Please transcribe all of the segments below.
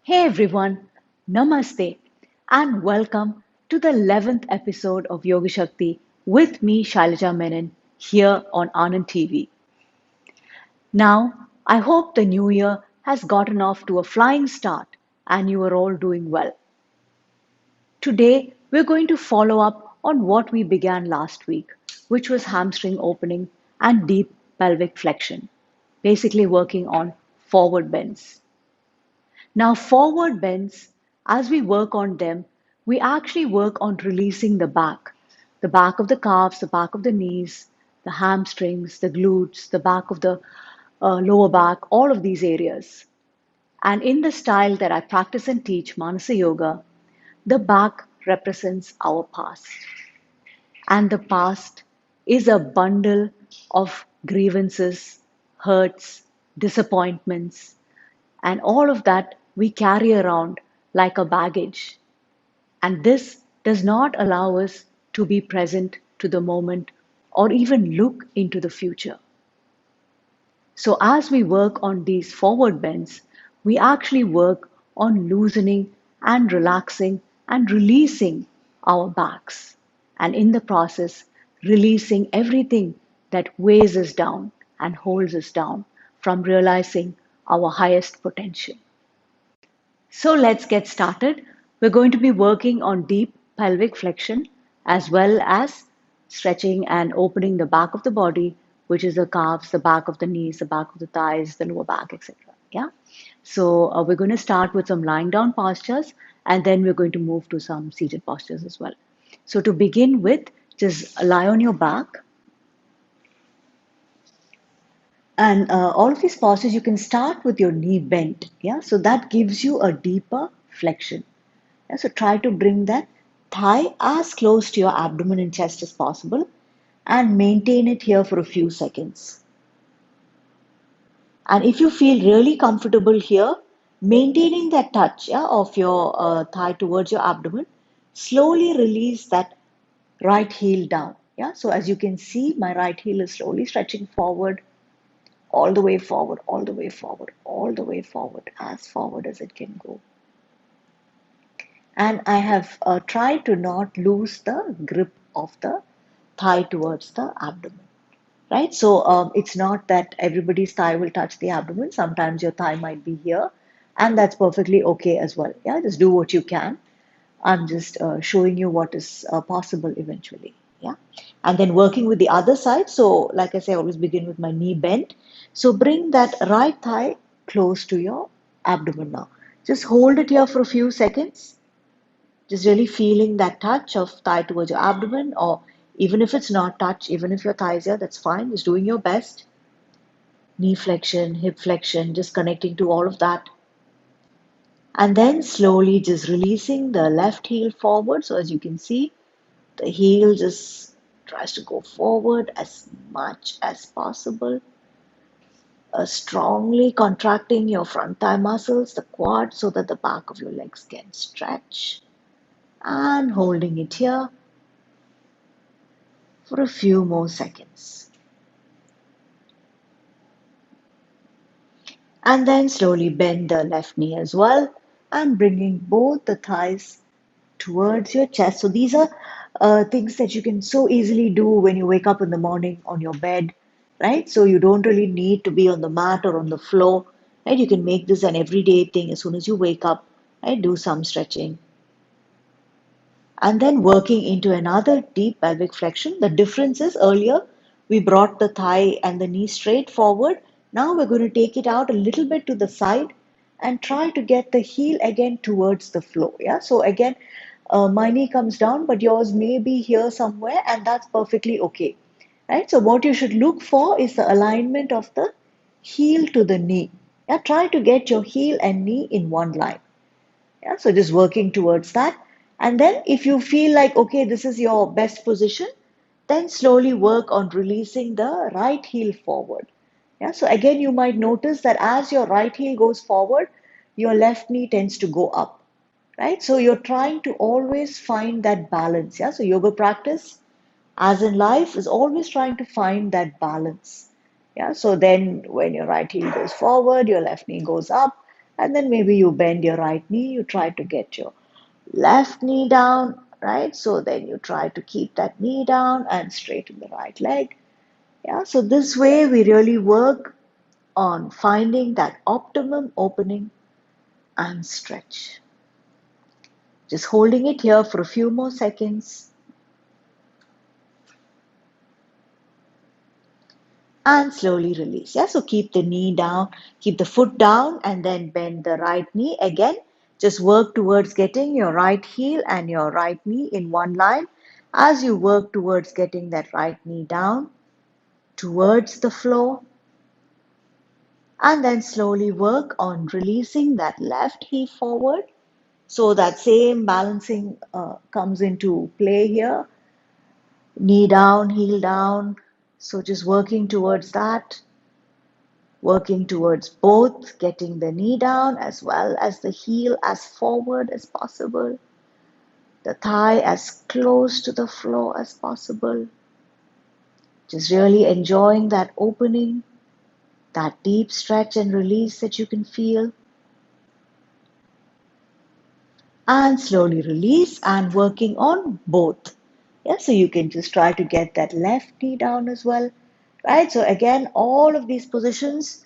Hey everyone, Namaste, and welcome to the 11th episode of Yoga Shakti with me, Shailaja Menon, here on Anand TV. Now, I hope the new year has gotten off to a flying start and you are all doing well. Today, we're going to follow up on what we began last week, which was hamstring opening and deep pelvic flexion, basically working on forward bends. Now, forward bends, as we work on them, we actually work on releasing the back of the calves, the back of the knees, the hamstrings, the glutes, the back of the lower back, all of these areas. And in the style that I practice and teach, Manasa Yoga, the back represents our past. And the past is a bundle of grievances, hurts, disappointments, and all of that we carry around like a baggage. And this does not allow us to be present to the moment or even look into the future. So, as we work on these forward bends, we actually work on loosening and relaxing and releasing our backs. And in the process, releasing everything that weighs us down and holds us down from realizing our highest potential. So let's get started. We're going to be working on deep pelvic flexion as well as stretching and opening the back of the body, which is the calves, the back of the knees, the back of the thighs, the lower back, etc. Yeah. So we're going to start with some lying down postures and then we're going to move to some seated postures as well. So to begin with, just lie on your back. And all of these postures, you can start with your knee bent. Yeah. So that gives you a deeper flexion. Yeah, so try to bring that thigh as close to your abdomen and chest as possible and maintain it here for a few seconds. And if you feel really comfortable here, maintaining that touch of your thigh towards your abdomen, slowly release that right heel down. Yeah, so as you can see, my right heel is slowly stretching forward, all the way forward, all the way forward, all the way forward as it can go. And I have tried to not lose the grip of the thigh towards the abdomen, right? So it's not that everybody's thigh will touch the abdomen. Sometimes your thigh might be here, and that's perfectly okay as well. Yeah, just do what you can. I'm just showing you what is possible eventually. Yeah, and then working with the other side. So, like I say, I always begin with my knee bent. So bring that right thigh close to your abdomen now. Just hold it here for a few seconds, just really feeling that touch of thigh towards your abdomen, or even if it's not touch, even if your thighs here, that's fine. Just doing your best. Knee flexion, hip flexion, just connecting to all of that. And then slowly just releasing the left heel forward. So as you can see, the heel just tries to go forward as much as possible. Strongly contracting your front thigh muscles, the quad, so that the back of your legs can stretch. And holding it here for a few more seconds. And then slowly bend the left knee as well and bringing both the thighs towards your chest. So these are things that you can so easily do when you wake up in the morning on your bed, right? So you don't really need to be on the mat or on the floor, right? You can make this an everyday thing as soon as you wake up, right? Do some stretching. And then working into another deep pelvic flexion. The difference is earlier we brought the thigh and the knee straight forward. Now we're going to take it out a little bit to the side and try to get the heel again towards the floor. Yeah, so again, my knee comes down, but yours may be here somewhere, and that's perfectly okay. Right? So what you should look for is the alignment of the heel to the knee. Yeah, try to get your heel and knee in one line. Yeah, so just working towards that. And then if you feel like, okay, this is your best position, then slowly work on releasing the right heel forward. Yeah, so again, you might notice that as your right heel goes forward, your left knee tends to go up, right? So you're trying to always find that balance. Yeah, so yoga practice, as in life, is always trying to find that balance. Yeah, so then when your right heel goes forward, your left knee goes up, And then maybe you bend your right knee, you try to get your left knee down, right? So then you try to keep that knee down and straighten the right leg. Yeah, so this way we really work on finding that optimum opening and stretch. Just holding it here for a few more seconds and slowly release. Yeah, so keep the knee down, keep the foot down, and then bend the right knee. Again, just work towards getting your right heel and your right knee in one line as you work towards getting that right knee down towards the floor. And then slowly work on releasing that left heel forward. So that same balancing comes into play here. Knee down, heel down. So just working towards that. Working towards both, getting the knee down as well as the heel as forward as possible, the thigh as close to the floor as possible. Just really enjoying that opening, that deep stretch and release that you can feel. And slowly release and working on both. Yeah, so you can just try to get that left knee down as well. Right, so again, all of these positions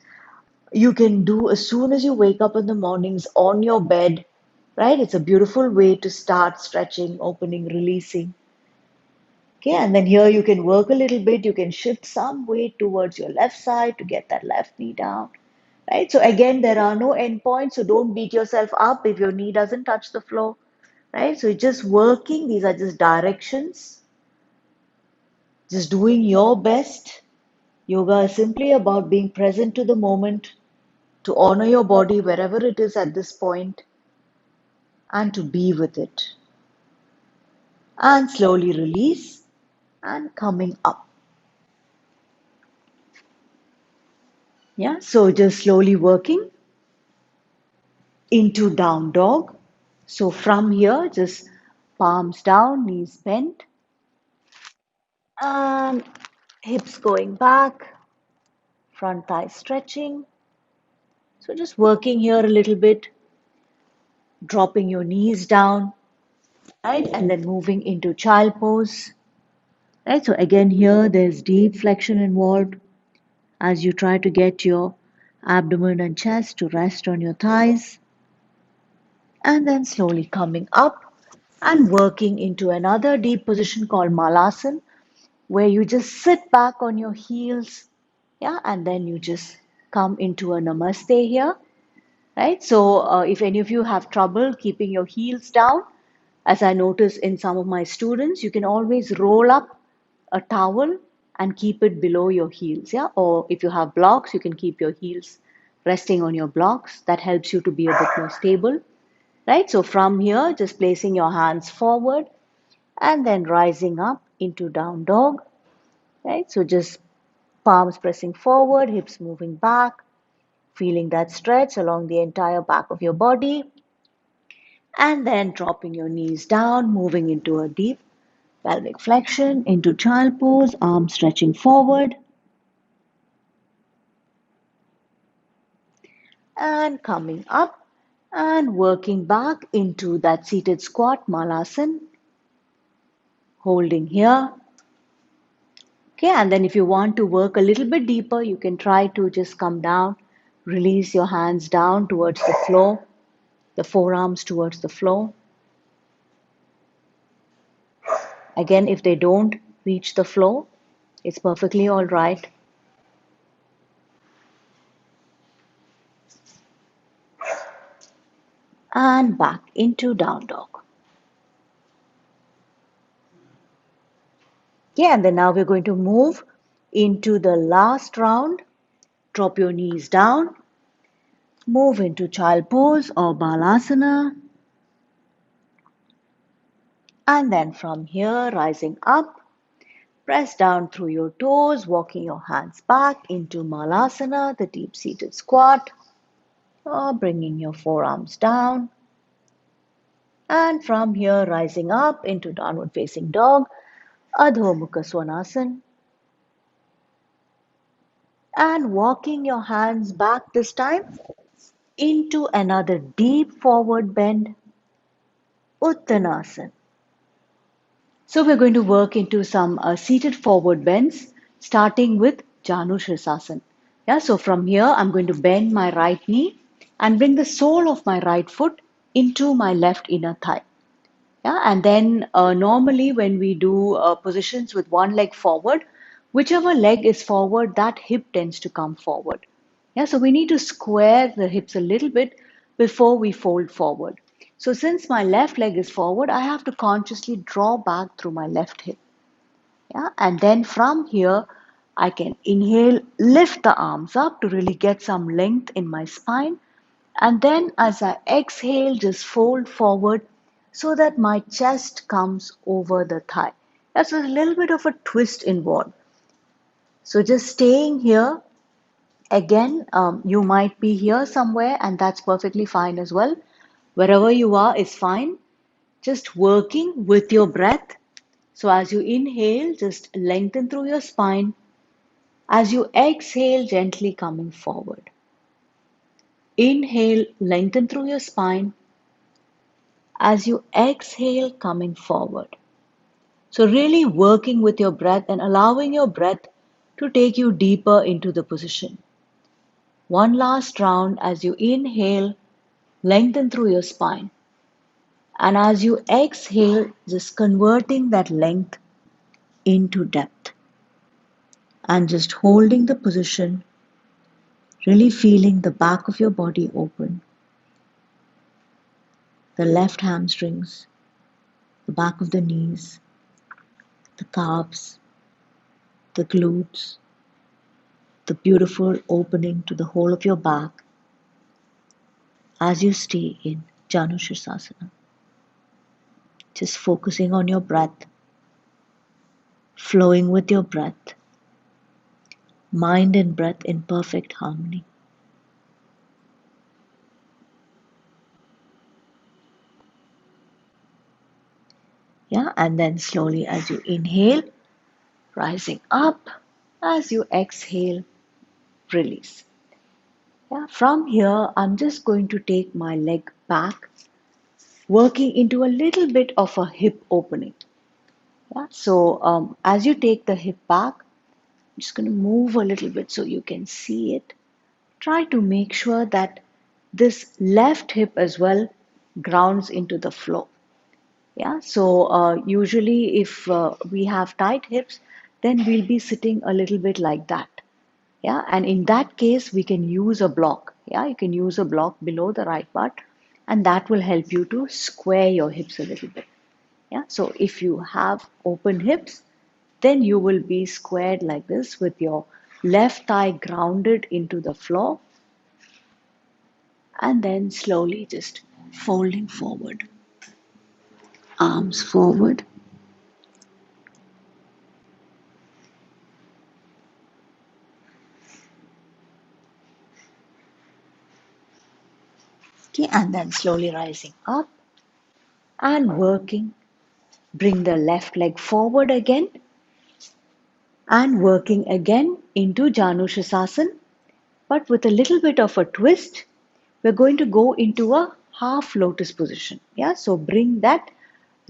you can do as soon as you wake up in the mornings on your bed, right? It's a beautiful way to start stretching, opening, releasing. Okay, and then here you can work a little bit. You can shift some weight towards your left side to get that left knee down, right? So again, there are no endpoints, so don't beat yourself up if your knee doesn't touch the floor, right? So just working, these are just directions, just doing your best. Yoga is simply about being present to the moment, to honor your body wherever it is at this point, and to be with it. And slowly release and coming up. Yeah, so just slowly working into down dog. So from here, just palms down, knees bent, and hips going back, front thigh stretching. So just working here a little bit, dropping your knees down, right? And then moving into child pose, right? So again, here there's deep flexion involved as you try to get your abdomen and chest to rest on your thighs, and then slowly coming up and working into another deep position called Malasana, where you just sit back on your heels, yeah, and then you just come into a namaste here, right? So, if any of you have trouble keeping your heels down, as I notice in some of my students, you can always roll up a towel and keep it below your heels, yeah? Or if you have blocks, you can keep your heels resting on your blocks. That helps you to be a bit more stable, right? So from here, just placing your hands forward and then rising up into down dog, right? So just palms pressing forward, hips moving back, feeling that stretch along the entire back of your body, and then dropping your knees down, moving into a deep pelvic flexion, into child pose, arms stretching forward, and coming up and working back into that seated squat, Malasana, holding here. Okay, and then if you want to work a little bit deeper, you can try to just come down, release your hands down towards the floor, the forearms towards the floor. Again, if they don't reach the floor, it's perfectly all right. And back into down dog. Okay, and then now we're going to move into the last round. Drop your knees down, move into child pose or balasana, and then from here, rising up, press down through your toes, walking your hands back into Malasana, the deep-seated squat, or bringing your forearms down. And from here, rising up into downward facing dog, Adho Mukha Svanasana, and walking your hands back this time into another deep forward bend, Uttanasana. So we're going to work into some seated forward bends, starting with Janu Shirsasana. Yeah, so from here, I'm going to bend my right knee and bring the sole of my right foot into my left inner thigh. Yeah, and then normally when we do positions with one leg forward, whichever leg is forward, that hip tends to come forward. Yeah, so we need to square the hips a little bit before we fold forward. So since my left leg is forward, I have to consciously draw back through my left hip. Yeah, and then from here, I can inhale, lift the arms up to really get some length in my spine. And then as I exhale, just fold forward so that my chest comes over the thigh. That's a little bit of a twist involved. So just staying here. Again, you might be here somewhere, and that's perfectly fine as well. Wherever you are is fine. Just working with your breath. So as you inhale, just lengthen through your spine. As you exhale, gently coming forward. Inhale, lengthen through your spine. As you exhale, coming forward. So, really working with your breath and allowing your breath to take you deeper into the position. One last round as you inhale, lengthen through your spine. And as you exhale, just converting that length into depth. And just holding the position, really feeling the back of your body open, the left hamstrings, the back of the knees, the calves, the glutes, the beautiful opening to the whole of your back as you stay in Janu Shirsasana. Just focusing on your breath, flowing with your breath, mind and breath in perfect harmony. Yeah, and then slowly as you inhale, rising up, as you exhale, release. Yeah, from here, I'm just going to take my leg back, working into a little bit of a hip opening. Yeah, so as you take the hip back, I'm just going to move a little bit so you can see it. Try to make sure that this left hip as well grounds into the floor. Yeah, so usually if we have tight hips, then we'll be sitting a little bit like that. Yeah, and in that case, we can use a block. Yeah, you can use a block below the right butt, and that will help you to square your hips a little bit. Yeah, so if you have open hips, then you will be squared like this with your left thigh grounded into the floor, and then slowly just folding forward, arms forward. Okay, and then slowly rising up and working. Bring the left leg forward again and working again into Janu Shirsasana, but with a little bit of a twist. We're going to go into a half lotus position. Yeah, so bring that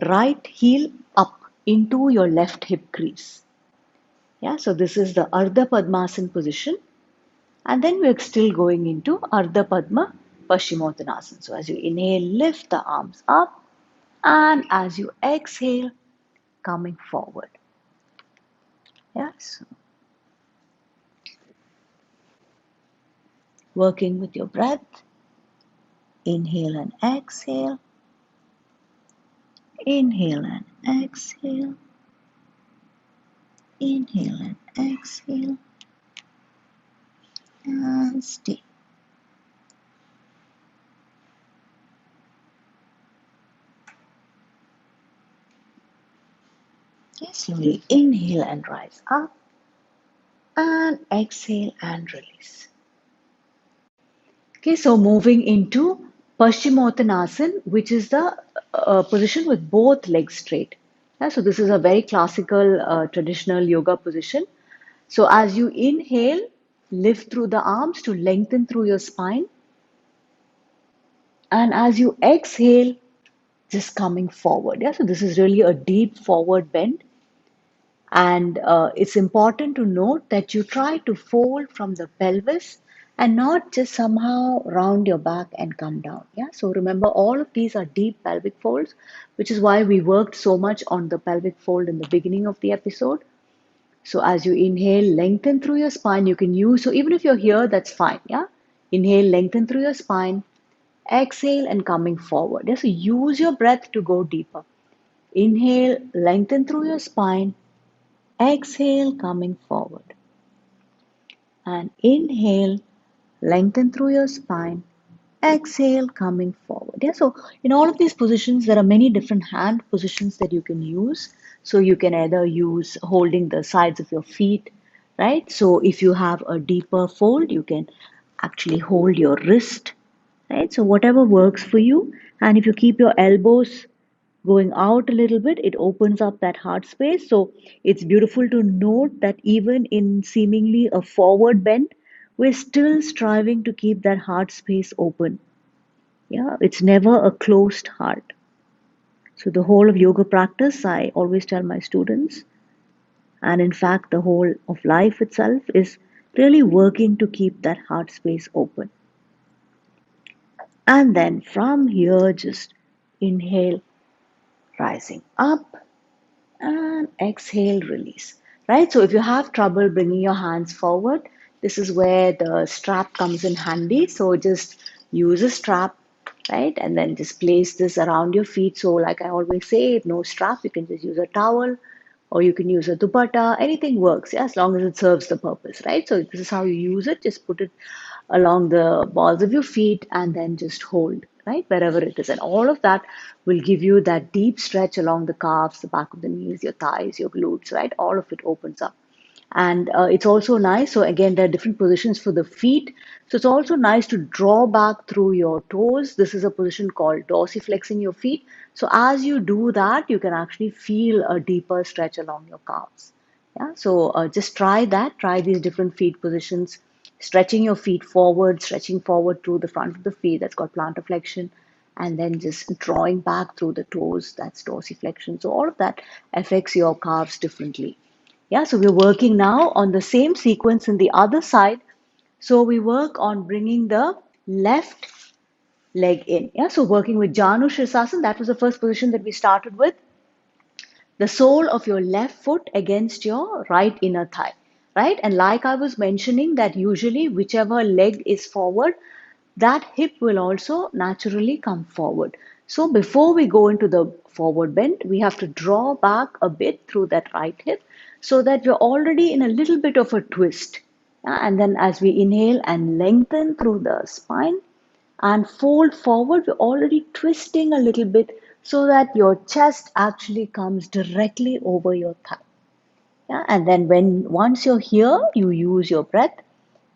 right heel up into your left hip crease. Yeah, so this is the Ardha Padmasana position. And then we're still going into Ardha Padma Pashimothanasana. So as you inhale, lift the arms up. And as you exhale, coming forward. Yes. Working with your breath. Inhale and exhale. Inhale and exhale. Inhale and exhale. And stay. Okay, slowly inhale and rise up. And exhale and release. Okay, so moving into Pashimothanasana, which is the position with both legs straight. Yeah, so this is a very classical, traditional yoga position. So as you inhale, lift through the arms to lengthen through your spine. And as you exhale, just coming forward. Yeah, so this is really a deep forward bend. And it's important to note that you try to fold from the pelvis and not just somehow round your back and come down. Yeah, so remember all of these are deep pelvic folds, which is why we worked so much on the pelvic fold in the beginning of the episode. So as you inhale, lengthen through your spine. You can use, so even if you're here, that's fine. Yeah, inhale, lengthen through your spine, exhale, and coming forward. Yeah, so use your breath to go deeper. Inhale, lengthen through your spine. Exhale, coming forward. And inhale, lengthen through your spine. Exhale, coming forward. Yeah, so in all of these positions, there are many different hand positions that you can use. So you can either use holding the sides of your feet, right? So if you have a deeper fold, you can actually hold your wrist, right? So whatever works for you. And if you keep your elbows going out a little bit, it opens up that heart space. So it's beautiful to note that even in seemingly a forward bend, we're still striving to keep that heart space open. Yeah, it's never a closed heart. So the whole of yoga practice, I always tell my students, and in fact, the whole of life itself is really working to keep that heart space open. And then from here, just inhale, rising up, and exhale, release. Right? So if you have trouble bringing your hands forward, this is where the strap comes in handy. So just use a strap, right? And then just place this around your feet. So like I always say, no strap, you can just use a towel or you can use a dupatta. Anything works, yeah, as long as it serves the purpose, right? So this is how you use it. Just put it along the balls of your feet and then just hold, right, wherever it is. And all of that will give you that deep stretch along the calves, the back of the knees, your thighs, your glutes, right? All of it opens up. And it's also nice. So again, there are different positions for the feet. So it's also nice to draw back through your toes. This is a position called dorsiflexing your feet. So as you do that, you can actually feel a deeper stretch along your calves. Yeah. So just try that. Try these different feet positions. Stretching your feet forward, stretching forward through the front of the feet. That's called plantar flexion. And then just drawing back through the toes. That's dorsiflexion. So all of that affects your calves differently. Yeah, so we're working now on the same sequence in the other side. So we work on bringing the left leg in. Yeah, so working with Janu Shirsasana, that was the first position that we started with. The sole of your left foot against your right inner thigh, right? And like I was mentioning, that usually whichever leg is forward, that hip will also naturally come forward. So before we go into the forward bend, we have to draw back a bit through that right hip so that we're already in a little bit of a twist. And then as we inhale and lengthen through the spine and fold forward, we're already twisting a little bit so that your chest actually comes directly over your thigh. Yeah, and then once you're here, you use your breath.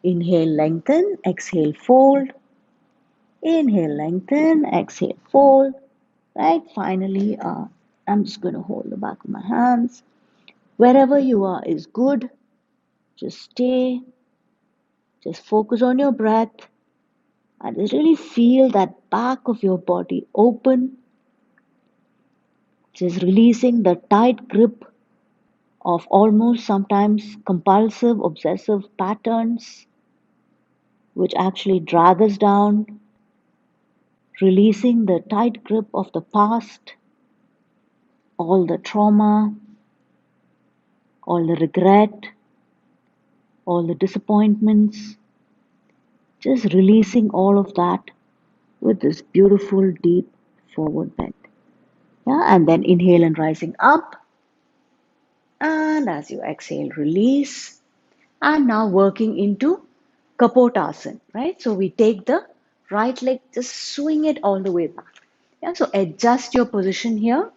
Inhale, lengthen, exhale, fold. Inhale, lengthen, exhale, fold. Right, finally, I'm just going to hold the back of my hands. Wherever you are is good. Just stay, just focus on your breath, and just really feel that back of your body open. Just releasing the tight grip of almost sometimes compulsive, obsessive patterns, which actually drag us down. Releasing the tight grip of the past, all the trauma, all the regret, all the disappointments, just releasing all of that with this beautiful deep forward bend. Yeah, and then inhale and rising up. And as you exhale, release. And now working into Kapotasana, right? So we take the right leg, just swing it all the way back. Yeah, so adjust your position here.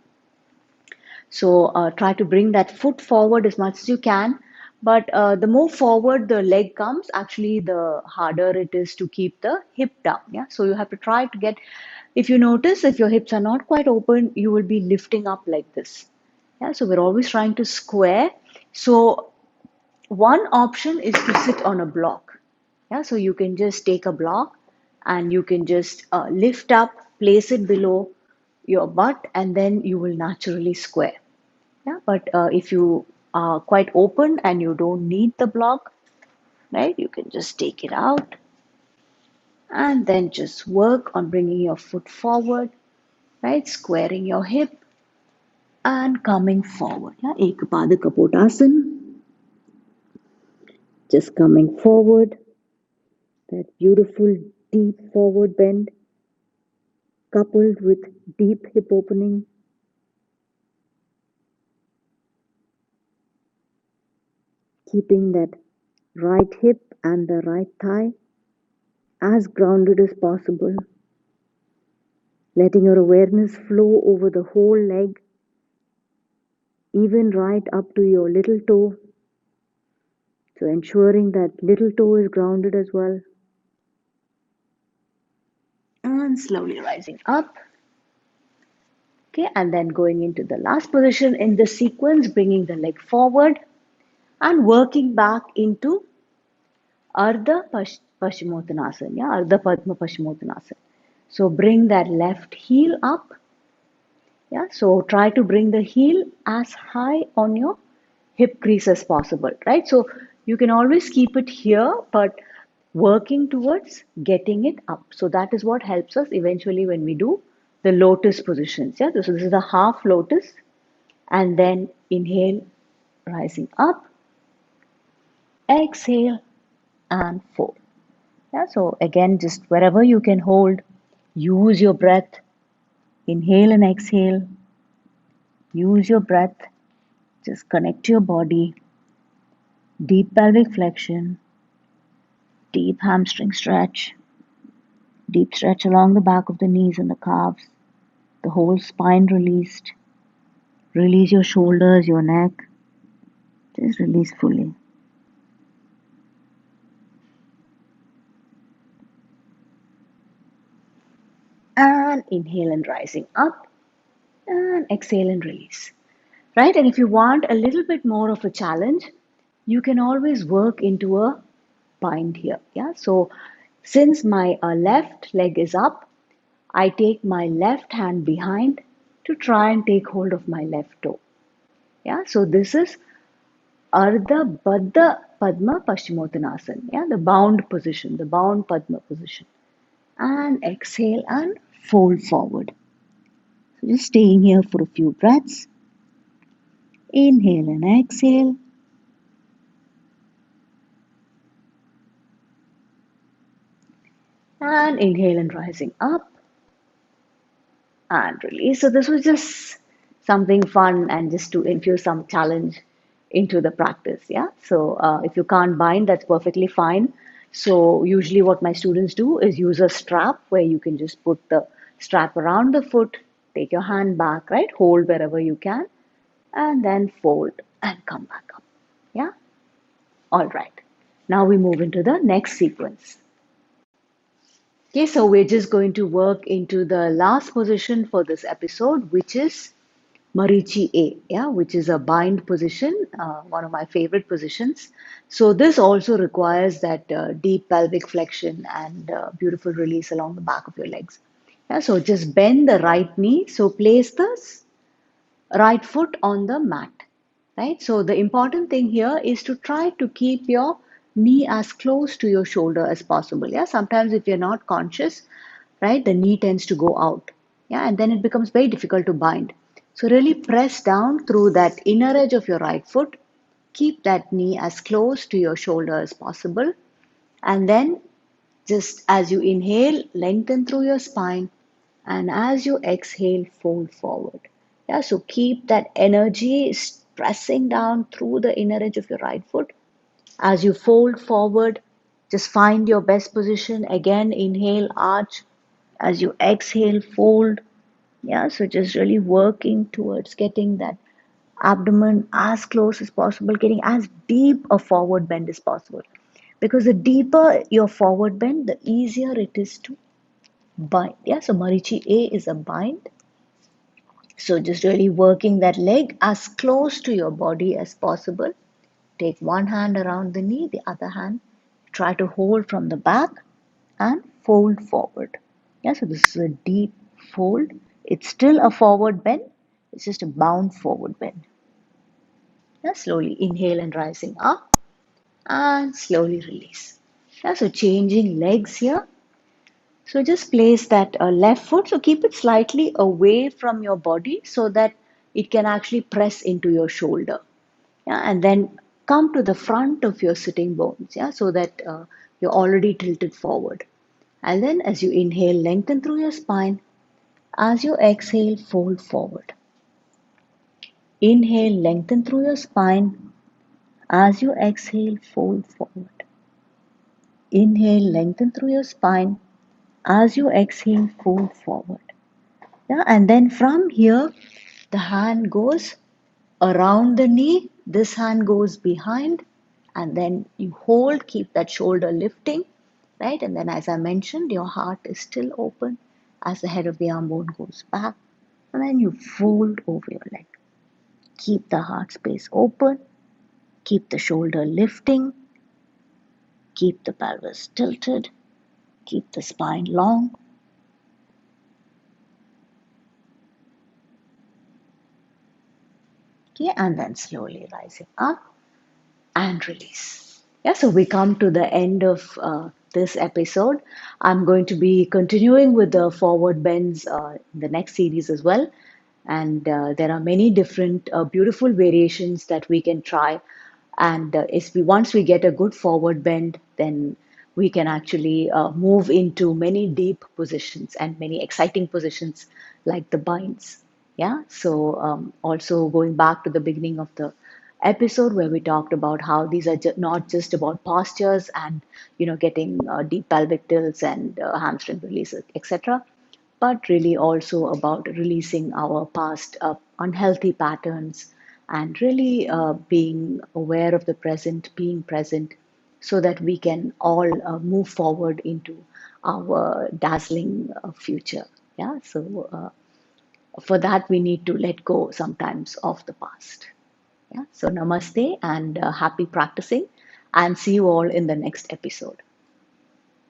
So try to bring that foot forward as much as you can. But the more forward the leg comes, actually, the harder it is to keep the hip down. Yeah. So you have to try to get, if you notice, if your hips are not quite open, you will be lifting up like this. Yeah. So we're always trying to square. So one option is to sit on a block. Yeah. So you can just take a block and you can just lift up, place it below your butt, and then you will naturally square. Yeah, but if you are quite open and you don't need the block, right, you can just take it out and then just work on bringing your foot forward, right, squaring your hip and coming forward. Yeah, Ekapada Kapotasana, just coming forward, that beautiful deep forward bend coupled with deep hip opening, keeping that right hip and the right thigh as grounded as possible, letting your awareness flow over the whole leg, even right up to your little toe. So ensuring that little toe is grounded as well. And slowly rising up. Okay, and then going into the last position in this sequence, bringing the leg forward and working back into Pashimothanasana, yeah, Ardha Padma Pashimothanasana. So bring that left heel up. Yeah, so try to bring the heel as high on your hip crease as possible, right? So you can always keep it here, but working towards getting it up. So that is what helps us eventually when we do the lotus positions. Yeah, so this is the half lotus, and then inhale, rising up, exhale, and fold. Yeah, so again, just wherever you can hold, use your breath, inhale and exhale, use your breath, just connect to your body, deep pelvic flexion, deep hamstring stretch, deep stretch along the back of the knees and the calves, the whole spine released. Release your shoulders, your neck, just release fully. And inhale and rising up, and exhale and release. Right? And if you want a little bit more of a challenge, you can always work into a bind here. Yeah. So since my left leg is up, I take my left hand behind to try and take hold of my left toe. Yeah. So this is Ardha Baddha Padma Paschimottanasana. Yeah. The bound position, the bound Padma position. And exhale and fold forward. So just staying here for a few breaths. Inhale and exhale. And inhale and rising up and release. So this was just something fun and just to infuse some challenge into the practice. Yeah. So if you can't bind, that's perfectly fine. So usually what my students do is use a strap where you can just put the strap around the foot, take your hand back, right? Hold wherever you can, and then fold and come back up. Yeah. All right. Now we move into the next sequence. Okay, so we're just going to work into the last position for this episode, which is Marichi A, yeah, which is a bind position, one of my favorite positions. So this also requires that deep pelvic flexion and beautiful release along the back of your legs. Yeah, so just bend the right knee. So place the right foot on the mat, right? So the important thing here is to try to keep your knee as close to your shoulder as possible. Yeah, sometimes if you're not conscious, right, the knee tends to go out. Yeah, and then it becomes very difficult to bind. So really press down through that inner edge of your right foot. Keep that knee as close to your shoulder as possible. And then just as you inhale, lengthen through your spine, and as you exhale, fold forward. Yeah, so keep that energy pressing down through the inner edge of your right foot. As you fold forward, just find your best position. Again, inhale, arch. As you exhale, fold. Yeah, so just really working towards getting that abdomen as close as possible, getting as deep a forward bend as possible. Because the deeper your forward bend, the easier it is to bind. Yeah, so Marichi A is a bind. So just really working that leg as close to your body as possible. Take one hand around the knee, the other hand try to hold from the back and fold forward. Yeah, so this is a deep fold. It's still a forward bend. It's just a bound forward bend. Yeah, slowly inhale and rising up and slowly release. Yeah, so changing legs here. So just place that left foot, so keep it slightly away from your body so that it can actually press into your shoulder. Yeah, and then come to the front of your sitting bones, yeah, so that you're already tilted forward. And then as you inhale, lengthen through your spine. As you exhale, fold forward. Inhale, lengthen through your spine. As you exhale, fold forward. Inhale, lengthen through your spine. As you exhale, fold forward. Yeah, and then from here, the hand goes around the knee. This hand goes behind, and then you hold, keep that shoulder lifting, right? And then, as I mentioned, your heart is still open as the head of the arm bone goes back, and then you fold over your leg. Keep the heart space open, keep the shoulder lifting, keep the pelvis tilted, keep the spine long. Okay, and then slowly rising up and release. Yeah, so we come to the end of this episode. I'm going to be continuing with the forward bends in the next series as well. And there are many different beautiful variations that we can try. And if we once we get a good forward bend, then we can actually move into many deep positions and many exciting positions like the binds. Yeah. So also going back to the beginning of the episode where we talked about how these are not just about postures and getting deep pelvic tilts and hamstring releases, etc., but really also about releasing our past unhealthy patterns and really being aware of the present, being present, so that we can all move forward into our dazzling future. Yeah, so for that, we need to let go sometimes of the past. Yeah, so namaste and happy practicing, and see you all in the next episode.